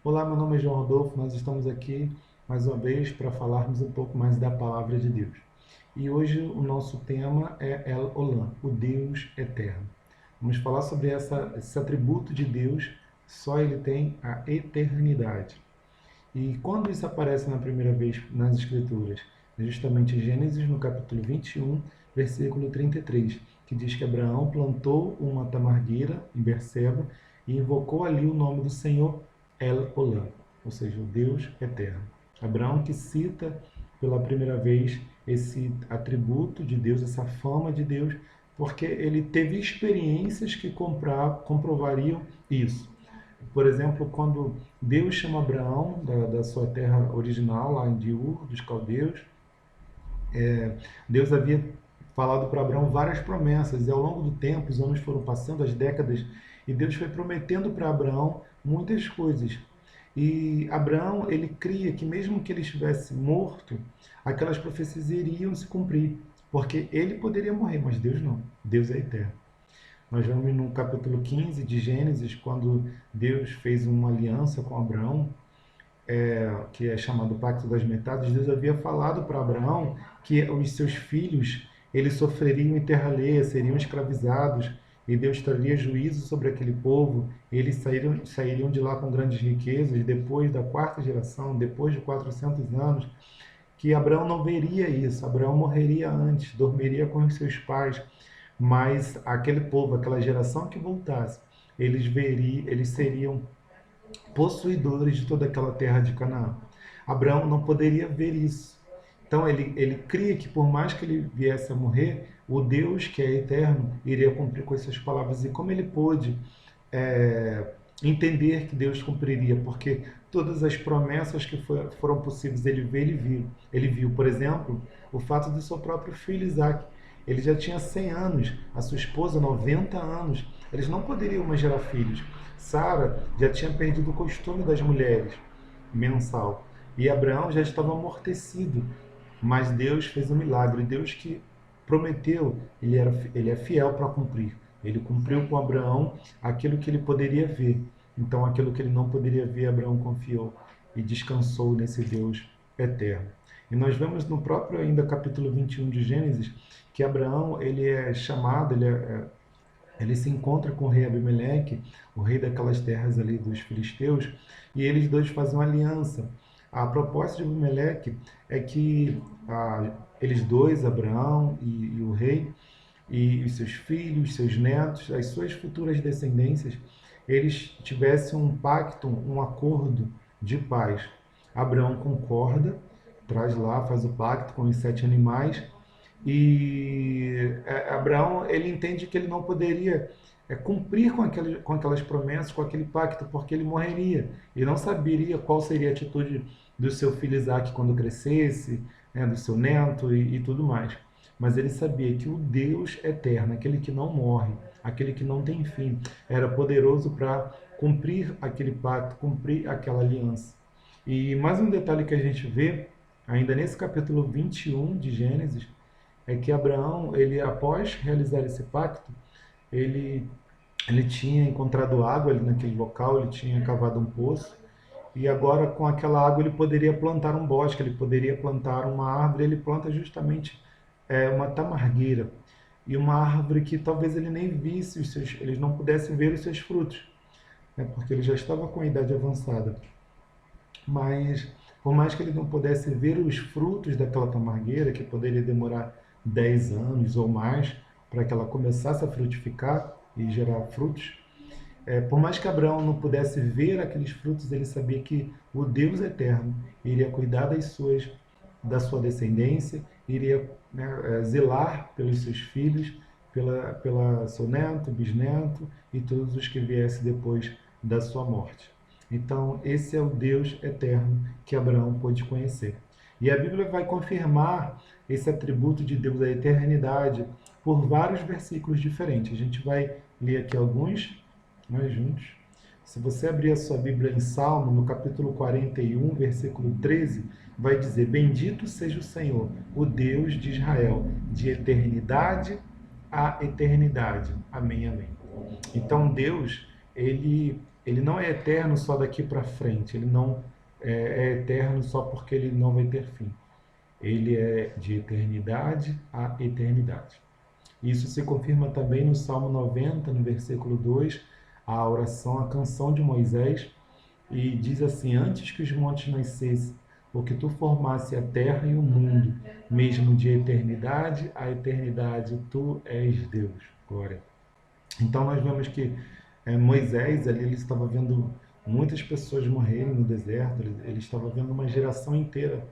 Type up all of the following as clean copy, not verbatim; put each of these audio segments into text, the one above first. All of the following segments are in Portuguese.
Olá, meu nome é João Rodolfo, nós estamos aqui mais uma vez para falarmos um pouco mais da Palavra de Deus. E hoje o nosso tema é El Olam, o Deus Eterno. Vamos falar sobre esse atributo de Deus, só ele tem a eternidade. E quando isso aparece na primeira vez nas Escrituras? É justamente em Gênesis, no capítulo 21, versículo 33, que diz que Abraão plantou uma tamargueira em Berseba e invocou ali o nome do Senhor El Olam, ou seja, o Deus Eterno. Abraão que cita pela primeira vez esse atributo de Deus, essa fama de Deus, porque ele teve experiências que comprovariam isso. Por exemplo, quando Deus chama Abraão da sua terra original, lá de Ur, dos caldeus, Deus havia falado para Abraão várias promessas, e ao longo do tempo, os anos foram passando, as décadas, e Deus foi prometendo para Abraão muitas coisas. E Abraão, ele cria que mesmo que ele estivesse morto, aquelas profecias iriam se cumprir, porque ele poderia morrer, mas Deus não. Deus é eterno. Nós vemos no capítulo 15 de Gênesis, quando Deus fez uma aliança com Abraão, que é chamado Pacto das Metades. Deus havia falado para Abraão que os seus filhos eles sofreriam em terra alheia, seriam escravizados, e Deus traria juízo sobre aquele povo, eles sairiam de lá com grandes riquezas, depois da quarta geração, depois de 400 anos, que Abraão não veria isso, Abraão morreria antes, dormiria com os seus pais, mas aquele povo, aquela geração que voltasse, eles seriam possuidores de toda aquela terra de Canaã. Abraão não poderia ver isso. Então ele cria que por mais que ele viesse a morrer, o Deus que é eterno iria cumprir com essas palavras. E como ele pôde é, entender que Deus cumpriria? Porque todas as promessas que foram possíveis ele ver, ele viu. Ele viu, por exemplo, o fato de seu próprio filho Isaac. Ele já tinha 100 anos, a sua esposa 90 anos. Eles não poderiam mais gerar filhos. Sara já tinha perdido o costume das mulheres mensal. E Abraão já estava amortecido. Mas Deus fez um milagre. Deus que prometeu, ele é fiel para cumprir. Ele cumpriu com Abraão aquilo que ele poderia ver. Então, aquilo que ele não poderia ver, Abraão confiou e descansou nesse Deus eterno. E nós vemos no próprio ainda capítulo 21 de Gênesis que Abraão ele é chamado, ele se encontra com o rei Abimeleque, o rei daquelas terras ali dos filisteus, e eles dois fazem uma aliança. A proposta de Abimeleque é que eles dois, Abraão e o rei, e os seus filhos, seus netos, as suas futuras descendências, eles tivessem um pacto, um acordo de paz. Abraão concorda, traz lá, faz o pacto com os 7 animais, e Abraão ele entende que ele não poderia cumprir com aquelas promessas, com aquele pacto, porque ele morreria. Ele não saberia qual seria a atitude do seu filho Isaac quando crescesse, né, do seu neto e tudo mais. Mas ele sabia que o Deus eterno, aquele que não morre, aquele que não tem fim, era poderoso para cumprir aquele pacto, cumprir aquela aliança. E mais um detalhe que a gente vê, ainda nesse capítulo 21 de Gênesis, é que Abraão, ele após realizar esse pacto, ele, ele tinha encontrado água ali naquele local, ele tinha cavado um poço, e agora com aquela água ele poderia plantar um bosque, ele poderia plantar uma árvore, ele planta justamente uma tamargueira, e uma árvore que talvez ele nem visse, ele não pudesse ver os seus frutos, né, porque ele já estava com a idade avançada. Mas, por mais que ele não pudesse ver os frutos daquela tamargueira, que poderia demorar 10 anos ou mais para que ela começasse a frutificar e gerar frutos, por mais que Abraão não pudesse ver aqueles frutos, ele sabia que o Deus eterno iria cuidar da sua descendência, iria, né, zelar pelos seus filhos, pela seu neto, bisneto e todos os que viessem depois da sua morte. Então, esse é o Deus eterno que Abraão pôde conhecer. E a Bíblia vai confirmar esse atributo de Deus, a eternidade, por vários versículos diferentes. A gente vai ler aqui alguns, nós juntos. Se você abrir a sua Bíblia em Salmo, no capítulo 41, versículo 13, vai dizer: Bendito seja o Senhor, o Deus de Israel, de eternidade a eternidade. Amém, amém. Então Deus, ele não é eterno só daqui para frente, ele não é eterno só porque ele não vai ter fim. Ele é de eternidade a eternidade. Isso se confirma também no Salmo 90, no versículo 2, a oração, a canção de Moisés, e diz assim: Antes que os montes nascessem, ou que tu formasse a terra e o mundo, mesmo de eternidade a eternidade, tu és Deus. Glória. Então nós vemos que Moisés ali ele estava vendo muitas pessoas morrerem no deserto, ele estava vendo uma geração inteira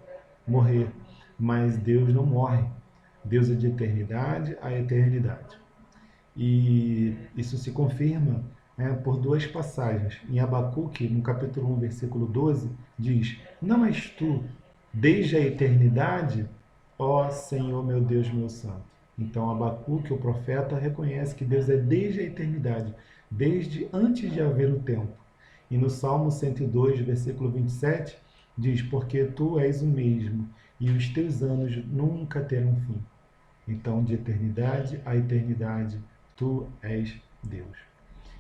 morrer, mas Deus não morre. Deus é de eternidade a eternidade. E isso se confirma, por duas passagens. Em Abacuque, no capítulo 1, versículo 12, diz: Não és tu, desde a eternidade, ó Senhor meu Deus, meu santo. Então Abacuque, o profeta, reconhece que Deus é desde a eternidade, desde antes de haver o tempo. E no Salmo 102, versículo 27, diz: Porque tu és o mesmo, e os teus anos nunca terão fim. Então, de eternidade a eternidade, tu és Deus.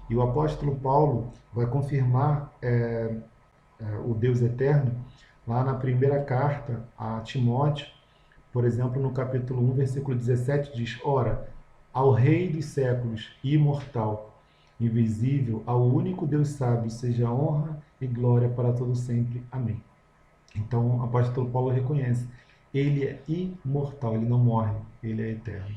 E o apóstolo Paulo vai confirmar o Deus eterno lá na primeira carta a Timóteo, por exemplo, no capítulo 1, versículo 17, diz: Ora, ao Rei dos séculos, imortal, invisível, ao único Deus sábio, seja honra e glória para todo sempre. Amém. Então, o apóstolo Paulo reconhece, ele é imortal, ele não morre, ele é eterno.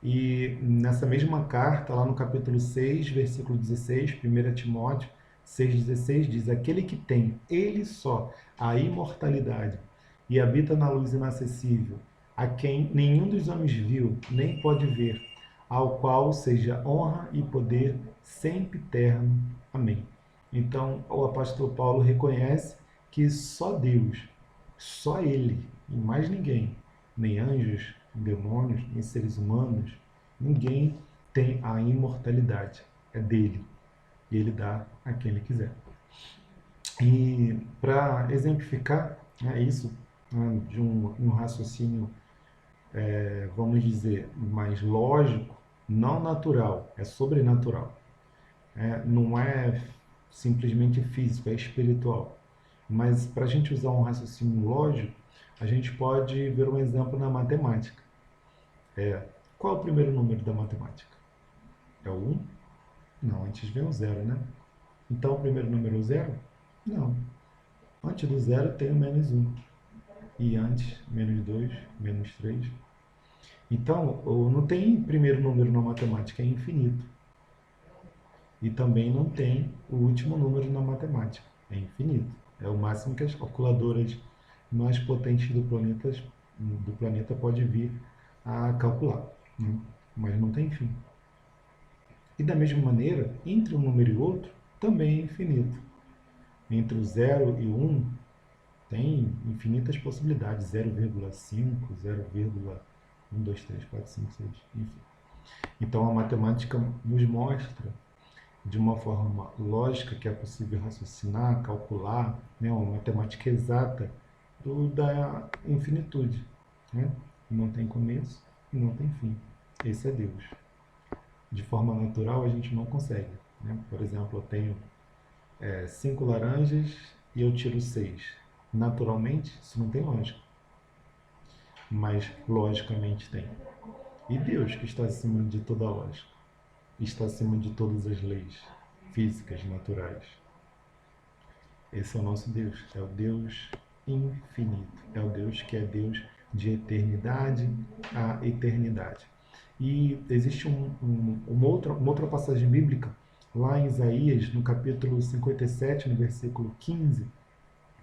E nessa mesma carta, lá no capítulo 6, versículo 16, 1 Timóteo 6,16, diz: Aquele que tem, ele só, a imortalidade e habita na luz inacessível, a quem nenhum dos homens viu, nem pode ver, ao qual seja honra e poder sempre eterno. Amém. Então, o apóstolo Paulo reconhece que só Deus, só Ele, e mais ninguém, nem anjos, demônios, nem seres humanos, ninguém tem a imortalidade. É dele. E ele dá a quem ele quiser. E para exemplificar isso, de um raciocínio, vamos dizer, mais lógico, não natural, é sobrenatural. Não é simplesmente físico, é espiritual. Mas para a gente usar um raciocínio lógico, a gente pode ver um exemplo na matemática. Qual é o primeiro número da matemática? É o 1? Não, antes vem o 0, né? Então o primeiro número é o 0? Não. Antes do 0 tem o menos 1. E antes, menos 2, menos 3. Então, não tem primeiro número na matemática, é infinito. E também não tem o último número na matemática, é infinito. É o máximo que as calculadoras mais potentes do planeta pode vir a calcular, né? Mas não tem fim. E da mesma maneira, entre um número e outro, também é infinito. Entre o 0 e o 1, tem infinitas possibilidades, 0,5, 0,1, 2, 3, 4, 5, 6, enfim. Então a matemática nos mostra de uma forma lógica que é possível raciocinar, calcular, né, uma matemática exata da infinitude, né? Não tem começo e não tem fim. Esse é Deus. De forma natural a gente não consegue, né? Por exemplo, eu tenho 5 laranjas e eu tiro 6. Naturalmente, isso não tem lógica. Mas logicamente tem. E Deus, que está acima de toda a lógica, está acima de todas as leis físicas, naturais. Esse é o nosso Deus, é o Deus infinito, é o Deus que é Deus de eternidade a eternidade. E existe uma outra passagem bíblica, lá em Isaías, no capítulo 57, no versículo 15,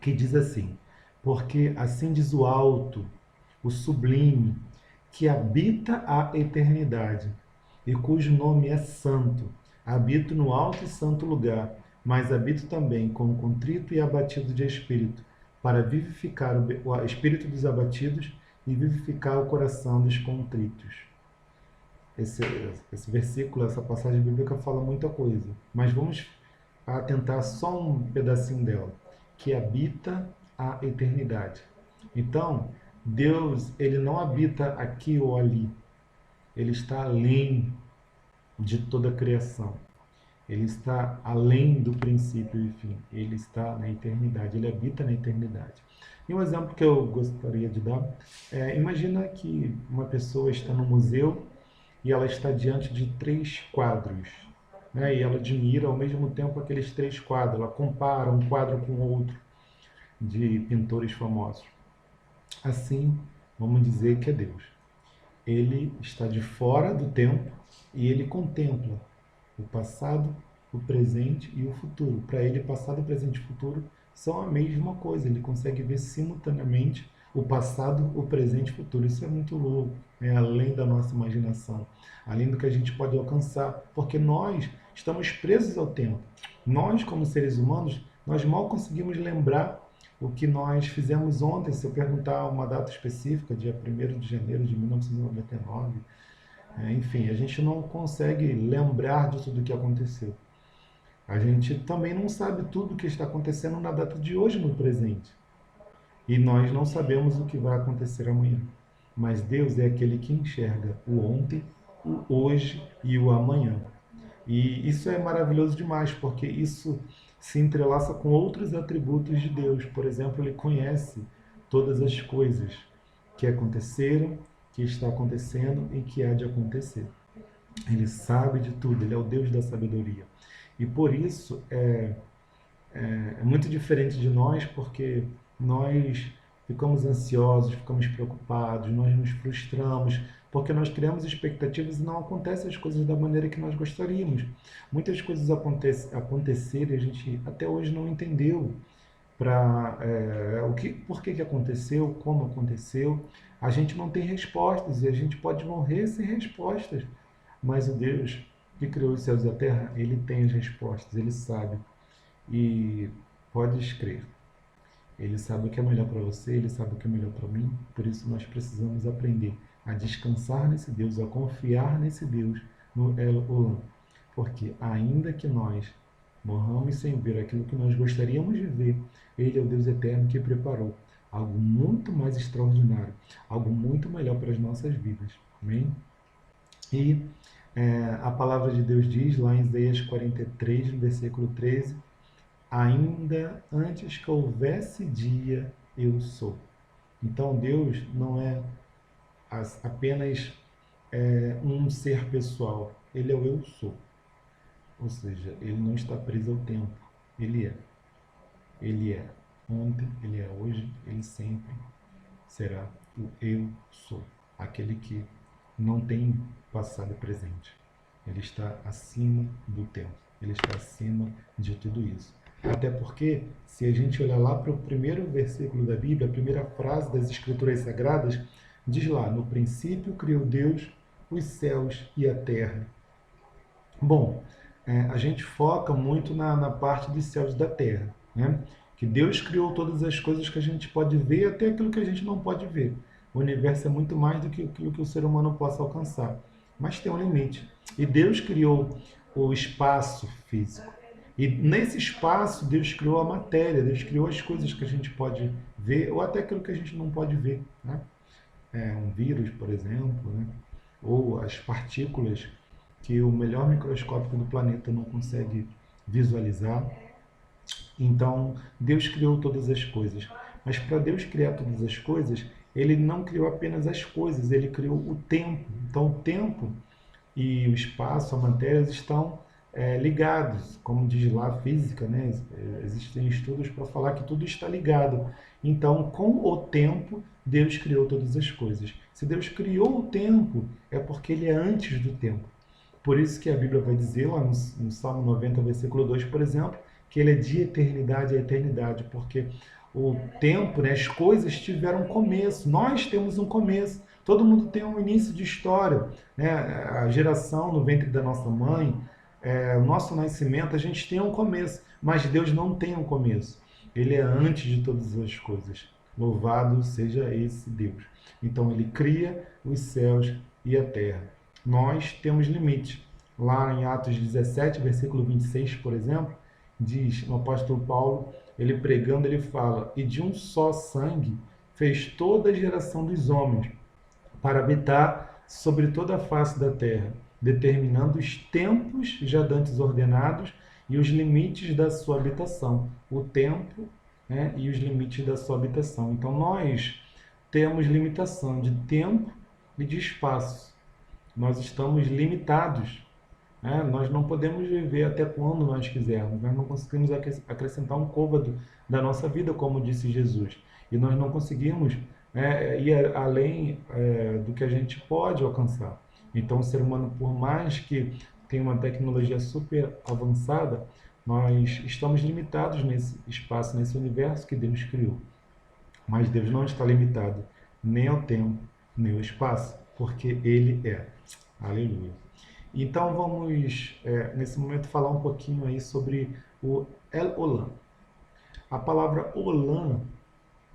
que diz assim: Porque assim diz o alto, o sublime, que habita a eternidade, e cujo nome é santo. Habito no alto e santo lugar, mas habito também com o contrito e abatido de espírito, para vivificar o espírito dos abatidos e vivificar o coração dos contritos. Esse versículo, essa passagem bíblica fala muita coisa, mas vamos atentar só um pedacinho dela, que habita a eternidade. Então, Deus, ele não habita aqui ou ali, ele está além de toda a criação. Ele está além do princípio e fim. Ele está na eternidade, ele habita na eternidade. E um exemplo que eu gostaria de dar imagina que uma pessoa está no museu e ela está diante de 3 quadros, né? E ela admira ao mesmo tempo aqueles 3 quadros, ela compara um quadro com o outro de pintores famosos. Assim, vamos dizer que é Deus. Ele está de fora do tempo e ele contempla o passado, o presente e o futuro. Para ele, passado, presente e futuro são a mesma coisa. Ele consegue ver simultaneamente o passado, o presente e o futuro. Isso é muito louco, é além da nossa imaginação, além do que a gente pode alcançar, porque nós estamos presos ao tempo. Nós, como seres humanos, nós mal conseguimos lembrar o que nós fizemos ontem. Se eu perguntar uma data específica, dia 1º de janeiro de 1999, enfim, a gente não consegue lembrar de tudo o que aconteceu. A gente também não sabe tudo o que está acontecendo na data de hoje, no presente. E nós não sabemos o que vai acontecer amanhã. Mas Deus é aquele que enxerga o ontem, o hoje e o amanhã. E isso é maravilhoso demais, porque isso se entrelaça com outros atributos de Deus. Por exemplo, ele conhece todas as coisas que aconteceram, que está acontecendo e que há de acontecer. Ele sabe de tudo, ele é o Deus da sabedoria. E por isso é muito diferente de nós, porque nós ficamos ansiosos, ficamos preocupados, nós nos frustramos, porque nós criamos expectativas e não acontecem as coisas da maneira que nós gostaríamos. Muitas coisas aconteceram e a gente até hoje não entendeu por que aconteceu, como aconteceu. A gente não tem respostas e a gente pode morrer sem respostas. Mas o Deus que criou os céus e a terra, ele tem as respostas, ele sabe. E pode crer, ele sabe o que é melhor para você, ele sabe o que é melhor para mim. Por isso nós precisamos aprender a descansar nesse Deus, a confiar nesse Deus, no El Olam. Porque ainda que nós morramos sem ver aquilo que nós gostaríamos de ver, ele é o Deus eterno que preparou algo muito mais extraordinário, algo muito melhor para as nossas vidas. Amém? E a palavra de Deus diz lá em Isaías 43, no versículo 13: ainda antes que houvesse dia, eu sou. Então Deus não é apenas um ser pessoal, ele é o eu sou. Ou seja, ele não está preso ao tempo, ele é. Ele é ontem, ele é hoje, ele sempre será o eu sou. Aquele que não tem passado e presente. Ele está acima do tempo, ele está acima de tudo isso. Até porque, se a gente olhar lá para o primeiro versículo da Bíblia, a primeira frase das Escrituras Sagradas, diz lá: no princípio criou Deus os céus e a terra. Bom, a gente foca muito na parte dos céus e da terra, né? Que Deus criou todas as coisas que a gente pode ver, até aquilo que a gente não pode ver. O universo é muito mais do que aquilo que o ser humano possa alcançar, mas tem um limite. E Deus criou o espaço físico. E nesse espaço, Deus criou a matéria, Deus criou as coisas que a gente pode ver, ou até aquilo que a gente não pode ver, né? Um vírus, por exemplo, né? Ou as partículas que o melhor microscópio do planeta não consegue visualizar. Então, Deus criou todas as coisas. Mas para Deus criar todas as coisas, ele não criou apenas as coisas, ele criou o tempo. Então, o tempo e o espaço, a matéria, estão ligados. Como diz lá a física, né? Existem estudos para falar que tudo está ligado. Então, com o tempo, Deus criou todas as coisas. Se Deus criou o tempo, é porque ele é antes do tempo. Por isso que a Bíblia vai dizer, lá no Salmo 90, versículo 2, por exemplo, que ele é de eternidade a eternidade, porque o tempo, né, as coisas tiveram um começo. Nós temos um começo. Todo mundo tem um início de história, né? A geração no ventre da nossa mãe, o nosso nascimento, a gente tem um começo, mas Deus não tem um começo. Ele é antes de todas as coisas. Louvado seja esse Deus. Então ele cria os céus e a terra. Nós temos limite. Lá em Atos 17, versículo 26, por exemplo, diz o apóstolo Paulo, ele pregando, ele fala: e de um só sangue fez toda a geração dos homens, para habitar sobre toda a face da terra, determinando os tempos já dantes ordenados e os limites da sua habitação. O tempo, né, e os limites da sua habitação. Então, nós temos limitação de tempo e de espaço. Nós estamos limitados, né? Nós não podemos viver até quando nós quisermos. Nós não conseguimos acrescentar um côvado da nossa vida, como disse Jesus. E nós não conseguimos ir além do que a gente pode alcançar. Então, o ser humano, por mais que tenha uma tecnologia super avançada, nós estamos limitados nesse espaço, nesse universo que Deus criou. Mas Deus não está limitado nem ao tempo, nem ao espaço, porque Ele é. Aleluia. Então vamos, nesse momento, falar um pouquinho aí sobre o El Olam. A palavra Olam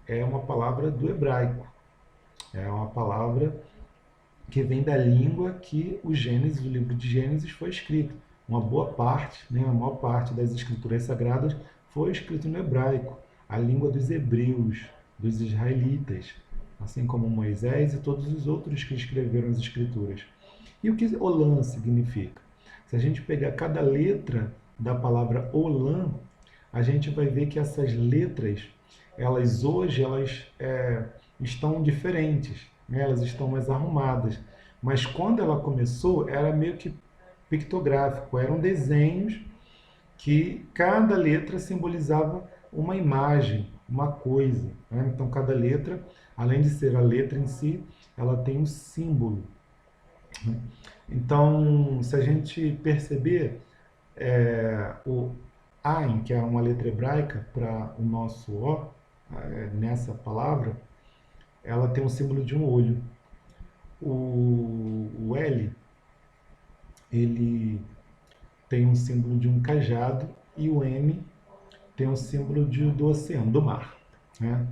é uma palavra do hebraico. É uma palavra que vem da língua que o Gênesis, o livro de Gênesis, foi escrito. Uma boa parte, né, a maior parte das escrituras sagradas foi escrito no hebraico, a língua dos hebreus, dos israelitas, assim como Moisés e todos os outros que escreveram as escrituras. E o que Olam significa? Se a gente pegar cada letra da palavra Olam, a gente vai ver que essas letras, elas hoje estão diferentes, né? Elas estão mais arrumadas. Mas quando ela começou, era meio que pictográfico, eram desenhos que cada letra simbolizava uma imagem, uma coisa, né? Então, cada letra, além de ser a letra em si, ela tem um símbolo. Então, se a gente perceber, o Ain, que é uma letra hebraica para o nosso O, nessa palavra, ela tem o símbolo de um olho. O L, ele tem um símbolo de um cajado, e o M tem um símbolo do oceano, do mar, né?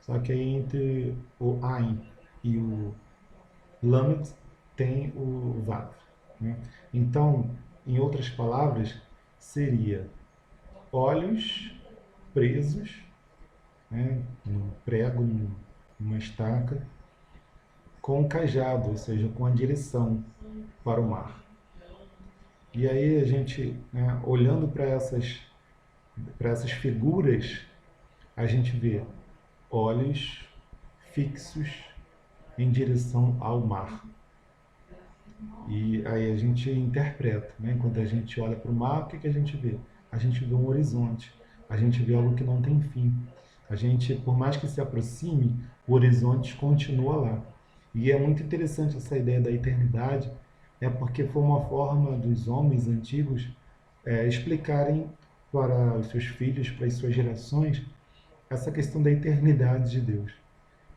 Só que aí entre o Ain e o Lamed tem o Vav, né? Então, em outras palavras, seria olhos presos, né, num prego, numa estaca, com o cajado, ou seja, com a direção para o mar. E aí a gente, né, olhando para essas figuras, a gente vê olhos fixos em direção ao mar. E aí a gente interpreta, né? Quando a gente olha para o mar, o que a gente vê? A gente vê um horizonte, a gente vê algo que não tem fim. A gente, por mais que se aproxime, o horizonte continua lá. E é muito interessante essa ideia da eternidade, porque foi uma forma dos homens antigos explicarem para os seus filhos, para as suas gerações, essa questão da eternidade de Deus.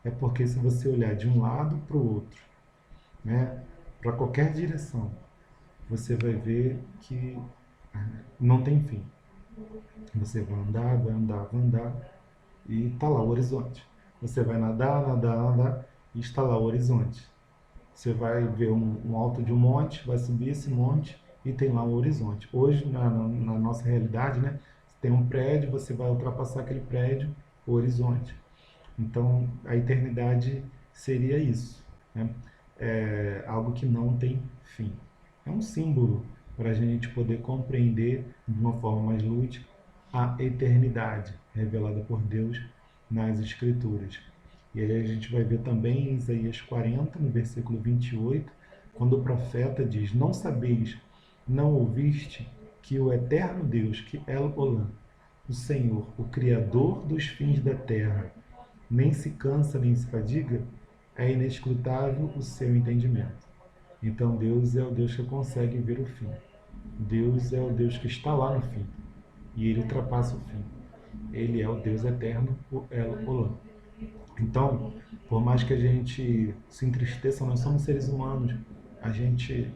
É porque se você olhar de um lado para o outro, né, para qualquer direção, você vai ver que não tem fim. Você vai andar, vai andar, vai andar, e está lá o horizonte. Você vai nadar, nadar, nadar, e está lá o horizonte. Você vai ver um alto de um monte, vai subir esse monte e tem lá o horizonte. Hoje, na nossa realidade, né, tem um prédio, você vai ultrapassar aquele prédio, o horizonte. Então, a eternidade seria isso, né? É algo que não tem fim. É um símbolo para a gente poder compreender de uma forma mais lúdica a eternidade revelada por Deus nas Escrituras. E aí a gente vai ver também em Isaías 40, no versículo 28, quando o profeta diz: não sabeis, não ouviste, que o eterno Deus, que é Olam, o Senhor, o Criador dos fins da terra, nem se cansa nem se fadiga, é inescrutável o seu entendimento. Então Deus é o Deus que consegue ver o fim. Deus é o Deus que está lá no fim. E Ele ultrapassa o fim. Ele é o Deus eterno, o El Olam. Então, por mais que a gente se entristeça, nós somos seres humanos. A gente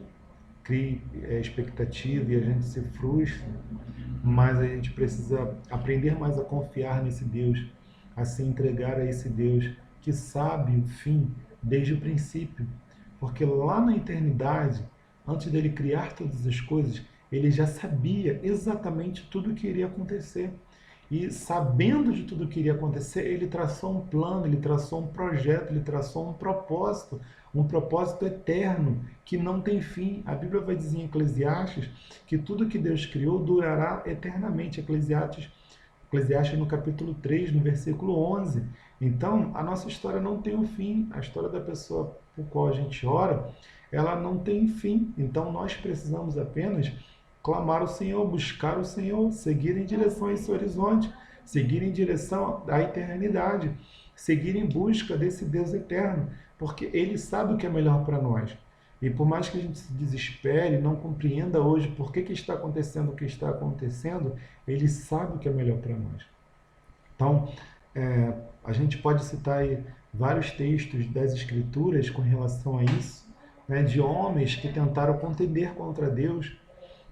cria expectativa e a gente se frustra, mas a gente precisa aprender mais a confiar nesse Deus, a se entregar a esse Deus que sabe o fim desde o princípio. Porque lá na eternidade, antes dele criar todas as coisas, ele já sabia exatamente tudo o que iria acontecer. E sabendo de tudo que iria acontecer, ele traçou um plano, ele traçou um projeto, ele traçou um propósito eterno, que não tem fim. A Bíblia vai dizer em Eclesiastes que tudo que Deus criou durará eternamente. Eclesiastes no capítulo 3, no versículo 11. Então, a nossa história não tem um fim. A história da pessoa por qual a gente ora, ela não tem fim. Então, nós precisamos apenas clamar o Senhor, buscar o Senhor, seguir em direção a esse horizonte, seguir em direção à eternidade, seguir em busca desse Deus eterno, porque Ele sabe o que é melhor para nós. E por mais que a gente se desespere, não compreenda hoje por que está acontecendo o que está acontecendo, Ele sabe o que é melhor para nós. Então, a gente pode citar aí vários textos das Escrituras com relação a isso, né, de homens que tentaram contender contra Deus,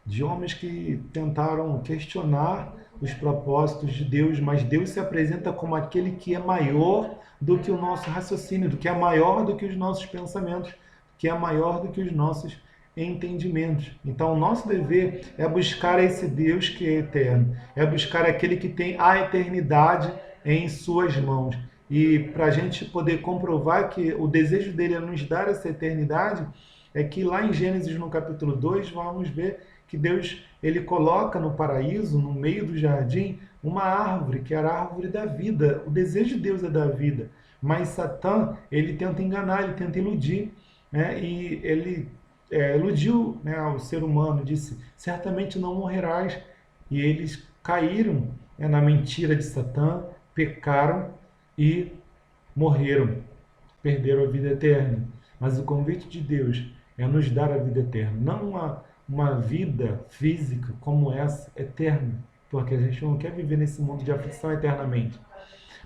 de homens que tentaram questionar os propósitos de Deus, mas Deus se apresenta como aquele que é maior do que o nosso raciocínio, do que é maior do que os nossos pensamentos, que é maior do que os nossos entendimentos. Então, o nosso dever é buscar esse Deus que é eterno, é buscar aquele que tem a eternidade em suas mãos. E para a gente poder comprovar que o desejo dele é nos dar essa eternidade, é que lá em Gênesis, no capítulo 2, vamos ver que Deus ele coloca no paraíso, no meio do jardim, uma árvore, que era a árvore da vida. O desejo de Deus é da vida. Mas Satã, ele tenta enganar, ele tenta iludir, né? E ele iludiu, né, o ser humano, disse, certamente não morrerás. E eles caíram, né, na mentira de Satã, pecaram e morreram, perderam a vida eterna. Mas o convite de Deus é nos dar a vida eterna, não uma vida física como essa, eterna, porque a gente não quer viver nesse mundo de aflição eternamente.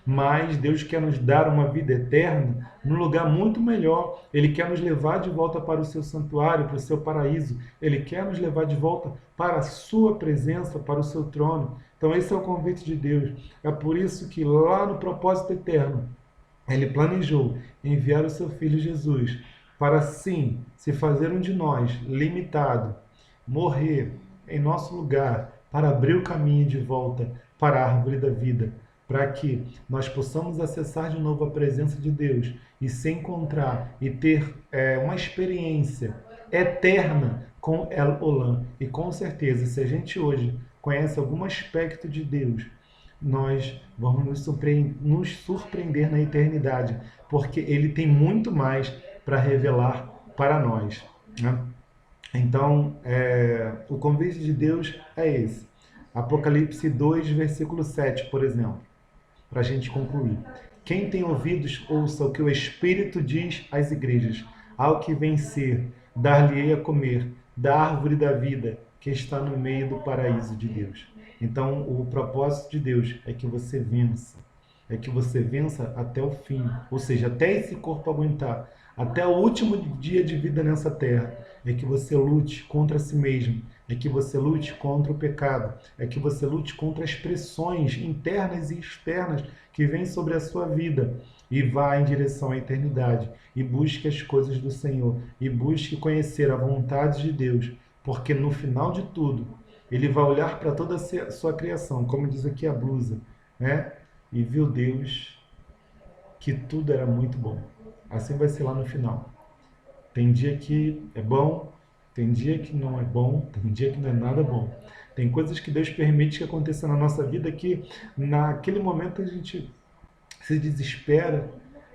Mas Deus quer nos dar uma vida eterna num lugar muito melhor. Ele quer nos levar de volta para o seu santuário, para o seu paraíso. Ele quer nos levar de volta para a sua presença, para o seu trono. Então esse é o convite de Deus. É por isso que lá no propósito eterno, ele planejou enviar o seu Filho Jesus para, sim, se fazer um de nós, limitado, morrer em nosso lugar, para abrir o caminho de volta para a árvore da vida, para que nós possamos acessar de novo a presença de Deus e se encontrar e ter uma experiência eterna com El Olam. E com certeza, se a gente hoje conhece algum aspecto de Deus, nós vamos nos surpreender na eternidade, porque Ele tem muito mais para revelar para nós, né? Então, o convite de Deus é esse. Apocalipse 2, versículo 7, por exemplo, para a gente concluir. Quem tem ouvidos, ouça o que o Espírito diz às igrejas. Ao que vencer, dar-lhe-ei a comer da árvore da vida que está no meio do paraíso de Deus. Então, o propósito de Deus é que você vença. É que você vença até o fim. Ou seja, até esse corpo aguentar. Até o último dia de vida nessa terra. É que você lute contra si mesmo. É que você lute contra o pecado. É que você lute contra as pressões internas e externas que vêm sobre a sua vida. E vá em direção à eternidade. E busque as coisas do Senhor. E busque conhecer a vontade de Deus. Porque no final de tudo, Ele vai olhar para toda a sua criação, como diz aqui a blusa, né? E viu Deus que tudo era muito bom. Assim vai ser lá no final. Tem dia que é bom, tem dia que não é bom, tem dia que não é nada bom. Tem coisas que Deus permite que aconteça na nossa vida que naquele momento a gente se desespera,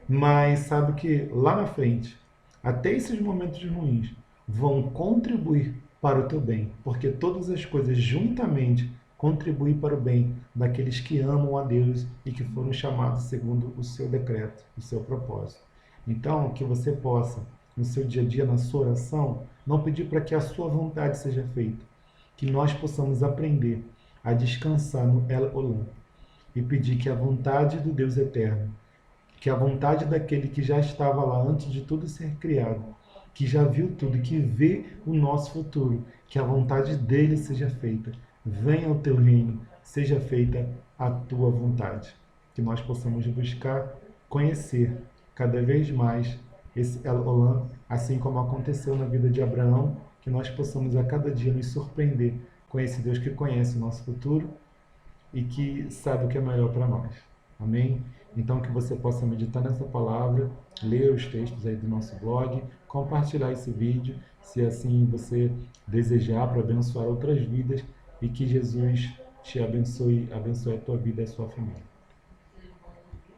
mas sabe que lá na frente, até esses momentos ruins vão contribuir para o teu bem, porque todas as coisas juntamente contribuem para o bem daqueles que amam a Deus e que foram chamados segundo o seu decreto, o seu propósito. Então, que você possa, no seu dia a dia, na sua oração, não pedir para que a sua vontade seja feita, que nós possamos aprender a descansar no El Olam e pedir que a vontade do Deus eterno, que a vontade daquele que já estava lá antes de tudo ser criado, que já viu tudo, que vê o nosso futuro, que a vontade dele seja feita. Venha o teu reino, seja feita a tua vontade. Que nós possamos buscar conhecer cada vez mais esse El Olam, assim como aconteceu na vida de Abraão, que nós possamos a cada dia nos surpreender com esse Deus que conhece o nosso futuro, e que sabe o que é melhor para nós. Amém? Então, que você possa meditar nessa palavra, ler os textos aí do nosso blog, compartilhar esse vídeo, se assim você desejar, para abençoar outras vidas, e que Jesus te abençoe, abençoe a tua vida e a sua família.